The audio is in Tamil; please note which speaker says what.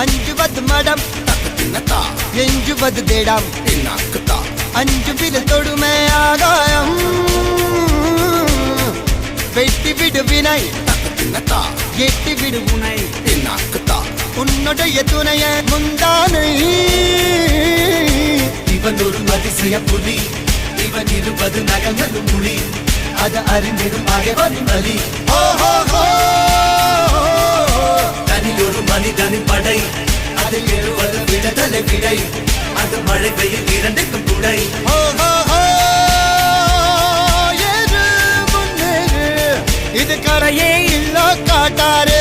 Speaker 1: അഞ്ചുപത് മടം എഞ്ചുപത് തേടാം അഞ്ചു വില തൊടുമേ ആകായം വെട്ടി വിടുവിനായി எட்டி விடுவுனை உன்னுடைய துணைய முந்தானை
Speaker 2: இவன் ஒரு அதிசய புலி இவன் 20 நகங்களும் மொழி அது அறிந்திடும் ஆகவனின் வலி தனி ஒரு மனிதனின் படை அதில் எழுவது விடுதலை விடை அது மழை பெய்யும் இரண்டுக்கும் துணை
Speaker 1: இது கரையே இல்ல காட்டாரு